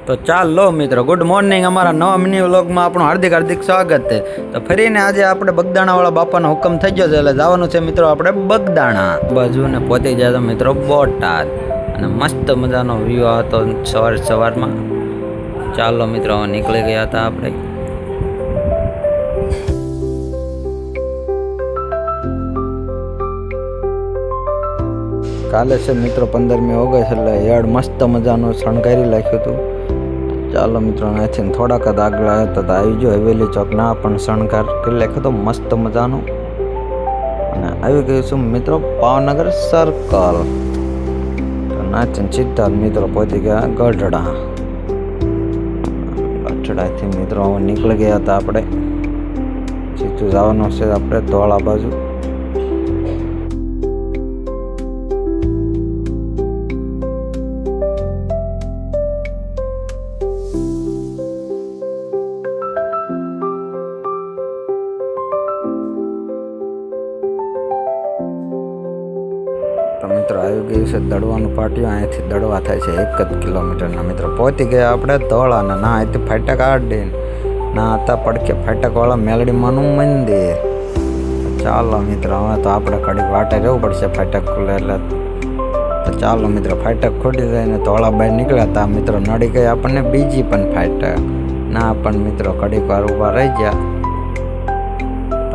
તો ચાલો મિત્રો, ગુડ મોર્નિંગ. અમારા નવા મિની વ્લોગમાં આપણું હાર્દિક હાર્દિક સ્વાગત છે. તો ફરીને આજે આપણે બગદાણાવાળા બાપાનો હુકમ થઈ ગયો છે, એટલે જવાનું છે મિત્રો આપણે બગદાણા બાજુને પહોંચી જાય તો મિત્રો બોટાદ. અને મસ્ત મજાનો વ્યૂ હતો સવારમાં. ચાલો મિત્રો, નીકળી ગયા હતા આપણે. કાલે છે મિત્રો 15મી ઓગસ્ટ, એટલે યાર્ડ મસ્ત મજાનું શણગારી નાખ્યું હતું. ચાલો મિત્રો, અહીંથી થોડાક જ આગળ આવ્યા હતા, આવી ગયો હવેલી ચોક. ના પણ શણગાર કરી નાખ્યો હતો મસ્ત મજાનું. અને આવી ગયું છું મિત્રો ભાવનગર સર્કલ. નાચીને સીધા મિત્રો પહોંચી ગયા ગઢડા. ગઢડાથી મિત્રો નીકળી ગયા હતા આપણે. સીધું જવાનું છે આપણે ધોળા બાજુ. તો મિત્રો આવી ગયું છે દડવાનું પાટિયું. અહીંયાથી દડવા થાય છે 1 જ કિલોમીટરના. મિત્રો પહોંચી ગયા આપણે ધોળાના. ના અહીંથી ફાટક આડીને ના હતા પડકે ફાટકવાળા મેલડીમાંનું મંદિર. ચાલો મિત્રો, હવે તો આપણે કડીક વાટે રહેવું પડશે ફાટક ખુલે એટલે. તો ચાલો મિત્રો, ફાટક ખોટી જઈને ધોળા બહાર નીકળ્યા હતા. મિત્રો નડી ગઈ આપણને બીજી પણ ફાટક. ના પણ મિત્રો કડીક વાર ઊભા રહી ગયા.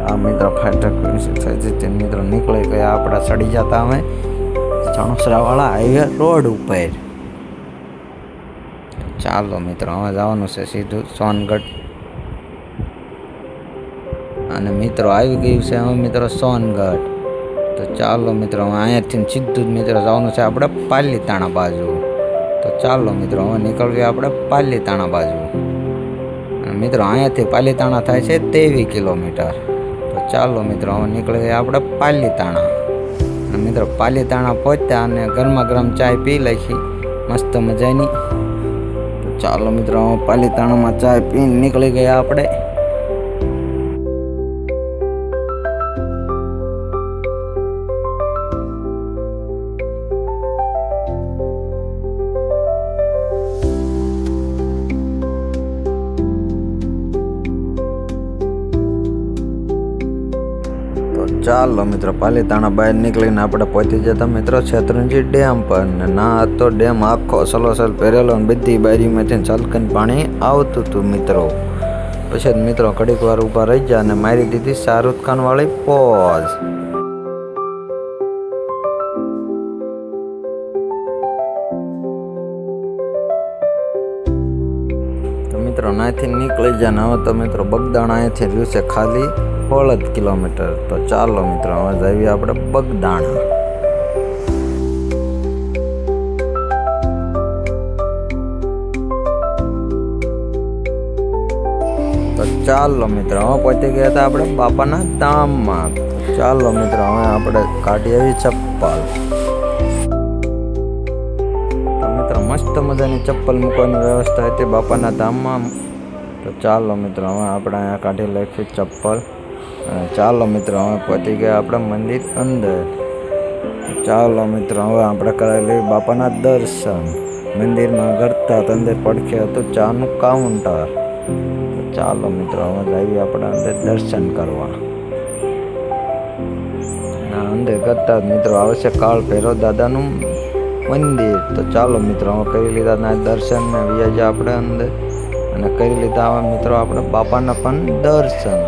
આ મિત્રો ફાટક મિત્રો નીકળી ગયા આપણા. સડી જતા અમે ચણોસરાવાળા હાઈવે રોડ ઉપર. ચાલો મિત્રો, હવે જવાનું છે સીધું સોનગઢ. અને મિત્રો આવી ગયું છે હવે મિત્રો સોનગઢ. તો ચાલો મિત્રો, હવે અહીંયાથી સીધું જ મિત્રો જવાનું છે આપણે પાલીતાણા બાજુ. તો ચાલો મિત્રો, હવે નીકળીએ આપણે પાલીતાણા બાજુ. અને મિત્રો અહીંયાથી પાલીતાણા થાય છે 23 કિલોમીટર. તો ચાલો મિત્રો, હવે નીકળી ગયા આપણે પાલીતાણા. અને મિત્રો પાલીતાણા પહોંચ્યા અને ગરમા ગરમ ચાય પી લખી મસ્ત મજાની. તો ચાલો મિત્રો, હવે પાલીતાણામાં ચાય પીને નીકળી ગયા આપણે. ચાલો મિત્રો, પાલીતાણા બહાર નીકળીને આપણે પહોંચી જતા મિત્રો શેત્રુંજી ડેમ પર. ને ના તો ડેમ આખો સલોસલ પહેરેલો અને બધી બારીમાંથી છલકન પાણી આવતું હતું મિત્રો. પછી મિત્રો ઘડીક વાર ઊભા રહી ગયા અને મારી દીધી શાહરુખ ખાન વાળી પોઝ. તો મિત્રો નાથી નીકળી જાય ને હવે તો મિત્રો બગદાણા અહીંથી રહ્યું છે ખાલી 16 કિલોમીટર. તો ચાલો મિત્રો, હવે જઈએ આપણે બગદાણા. તો ચાલો મિત્રો, હવે પહોંચી ગયા હતા આપણે બાપાના ધામમાં. ચાલો મિત્રો, હવે આપણે કાઢી આવી ચપ્પલ. તો મિત્રો મસ્ત મજાની ચપ્પલ મૂકવાની વ્યવસ્થા હતી બાપાના ધામમાં. તો ચાલો મિત્રો, હવે આપણે અહીંયા કાઢી લઈશું ચપ્પલ. ચાલો મિત્રો, હવે પહોંચી ગયા આપણે મંદિર અંદર. ચાલો મિત્રો, હવે આપણે કરેલી બાપાના દર્શન. મંદિરમાં કરતા અંદર પડખે હતું ચાનું કાઉન્ટર. તો ચાલો મિત્રો, હવે જઈએ આપણે અંદર દર્શન કરવા. અંદર કરતા મિત્રો આવશે કાળ ભૈરવ દાદાનું મંદિર. તો ચાલો મિત્રો, હવે કરી લીધા દર્શન ને વ્યાજ આપણે અંદર. અને કરી લીધા હવે મિત્રો આપણે બાપાના પણ દર્શન.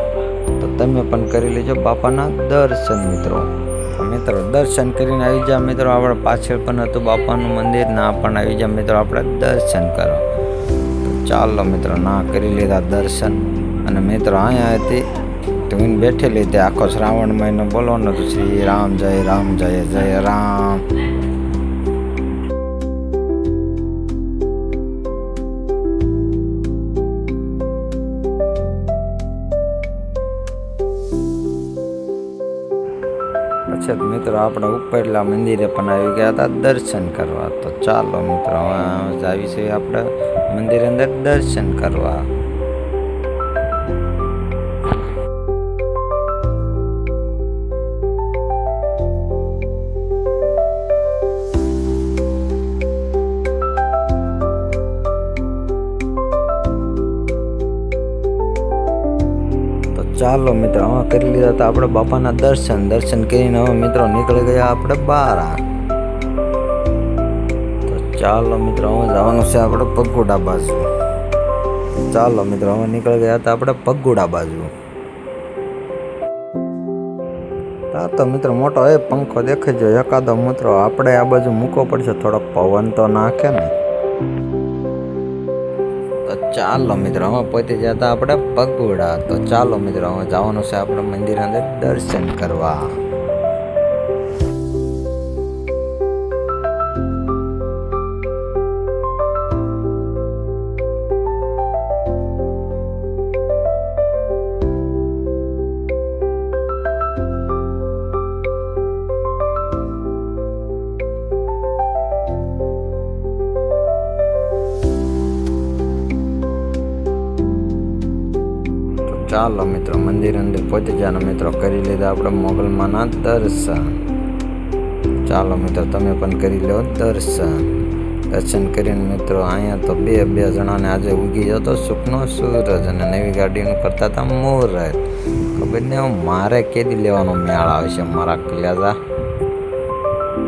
તો તમે પણ કરી લેજો બાપાના દર્શન મિત્રો. મિત્રો દર્શન કરીને આવી જા મિત્રો. આપણે પાછળ પણ હતું બાપાનું મંદિર. ના પણ આવી જા મિત્રો આપણે દર્શન કરો. તો ચાલો મિત્રો, ના કરી લીધા દર્શન. અને મિત્રો અહીંયા હતી ધૂન બેઠેલી તે આખો શ્રાવણ મહિનો બોલવાનો તો શ્રી રામ જય રામ જય જય રામ. પછી મિત્રો આપણે ઉપરલા મંદિરે પણ આવી ગયા હતા દર્શન કરવા. તો ચાલો મિત્રો, હવે આવી છે આપણે મંદિર અંદર દર્શન કરવા. ચાલો મિત્રો હવે કરી લીધા હતા આપણે બાપાના દર્શન કરીને હવે મિત્રો નીકળી ગયા આપણે બહાર. તો ચાલો મિત્રો હવે જવાનું છે આપણે પગુડા બાજુ. ચાલો મિત્રો હવે નીકળી ગયા હતા આપણે પગુડા બાજુ. તો મિત્રો મોટો પંખો દેખાઈ જાય એકાદો મિત્રો આપણે આ બાજુ મૂકવો પડશે, થોડોક પવન તો નાખે ને. તો ચાલો મિત્રો હવે પહોંચી જતા આપણે પગુડા. તો ચાલો મિત્રો હવે જવાનું છે આપણે મંદિર અંદર દર્શન કરવા. ચાલો મિત્રો મંદિર અંદર પહોંચી જવાના મિત્રો કરી લીધા આપણે મોગલમાના દર્શન. ચાલો મિત્રો તમે પણ કરી લો દર્શન કરીને મિત્રો અહીંયા તો બે જણાને આજે ઉગી જતો સુખનો સૂરજ અને નવી ગાડીનું કરતા હતા મુહૂર્ત. ખબર નહીં મારે કેદી લેવાનો મેળ આવશે મારા કલેજા.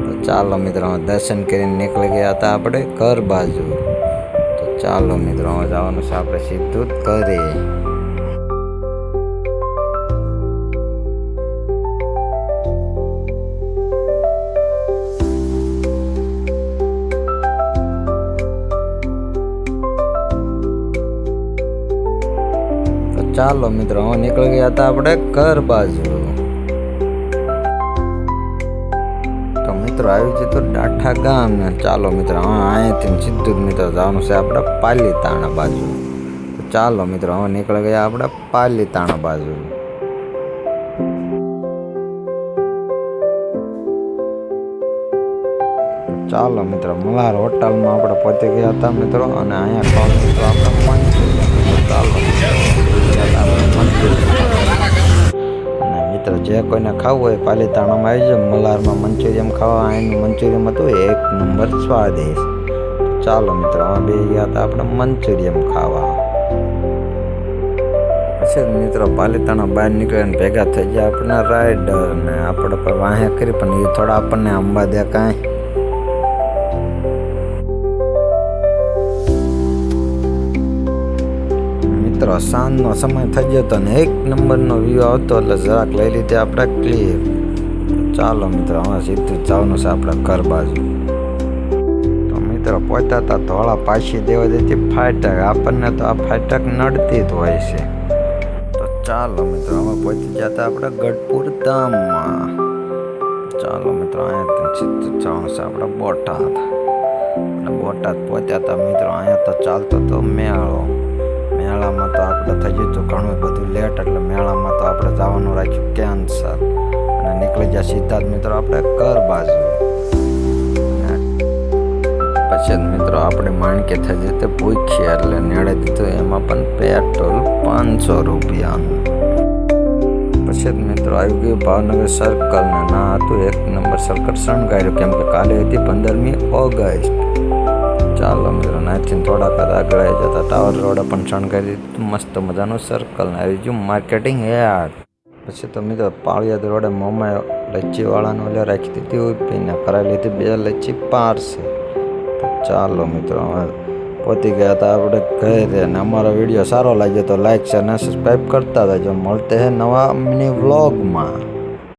તો ચાલો મિત્રો દર્શન કરીને નીકળી ગયા હતા આપણે ઘર બાજુ. તો ચાલો મિત્રો જવાનું છે આપણે સીધું ઘરે. ચાલો મિત્રો હવે નીકળી ગયા હતા આપણે ઘર બાજુ. તો મિત્રો આવી જતો ડાઠા ગામ ને. ચાલો મિત્રો હવે અહીંયાથી સીધું જ મિત્રો જવાનું છે આપણે પાલીતાણા બાજુ. તો ચાલો મિત્રો હવે નીકળી ગયા આપણે પાલીતાણા બાજુ. ચાલો મિત્રો મલ્હાર હોટલમાં આપણે પહોંચી ગયા હતા મિત્રો અને અહીંયા ખાવાનું મિત્રો આપણે ચાલો અને મિત્રો જે કોઈને ખાવું હોય પાલીતાણામાં આવી જાય મલ્હારમાં મંચુરિયમ ખાવા. અહીંનું મંચુરિયમ હતું એક નંબર સ્વાદિષ્ટ. ચાલો મિત્રો હવે બે ગયા હતા આપણે મંચુરિયમ ખાવા. પછી મિત્રો પાલીતાણા બહાર નીકળીને ભેગા થઈ ગયા આપણને રાઈડર ને આપણે પર વાહે કરી પણ એ થોડા આપણને અંબા દે કાંઈ. મિત્રો સાંજનો સમય થઈ ગયો હતો ને એક નંબરનો વ્યૂ આવતો એટલે જરાક લઈ લીધી આપણે ક્લિપ. ચાલો મિત્રો હવે સીધું જવાનું છે આપણે ઘર બાજુ. તો મિત્રો પહોંચ્યા હતા ધોળા પાછી દેવા દેતી ફાટક. આપણને તો આ ફાટક નડતી જ હોય છે. તો ચાલો મિત્રો હવે પહોંચી ગયા હતા આપણે ગઢપુર ધામમાં. ચાલો મિત્રો અહીંયા સીધું જવાનું છે આપણે બોટાદ. અને બોટાદ પહોંચ્યા હતા મિત્રો અહીંયા તો ચાલતો હતો મેળો. મેળામાં તો આપણે થઈ ગયું હતું ઘણું બધું લેટ એટલે મેળામાં તો આપણે જવાનું રાખ્યું કેન્સર અને નીકળી ગયા સીધા જ મિત્રો આપણે ઘર બાજુ. પછી મિત્રો આપણે માણકે થઈ જતે પૂછીએ એટલે નેડે દીધું એમાં પણ પેટ્રોલ 500 રૂપિયાનું. પછી મિત્રો આવી ગયું ભાવનગર સર્કલ ને ના હતું એક નંબર સર્કલ શણગાર્યું કેમ કે કાલે હતી 15મી ઓગસ્ટ. ચાલો મિત્રો નાથી થોડાક આગળ આવી જતા ટાવર રોડ પણ શણગારી દીધું મસ્ત મજાનું સર્કલ ને આવી ગયું માર્કેટિંગ યાર્ડ. પછી તો મિત્રો પાળિયાદ રોડે મોમાએ લચ્છીવાળાને ઓલે રાખી દીધી ઉભીને કરાવી લીધી 2 લચ્છી પાર્સલ. તો ચાલો મિત્રો પહોંચી ગયા હતા આપણે ઘરે. ને અમારો વિડીયો સારો લાગ્યો તો લાઈક શેર અને સબસ્ક્રાઈબ કરતા રહેજો. મળતે હે નવા મિની વ્લોગમાં.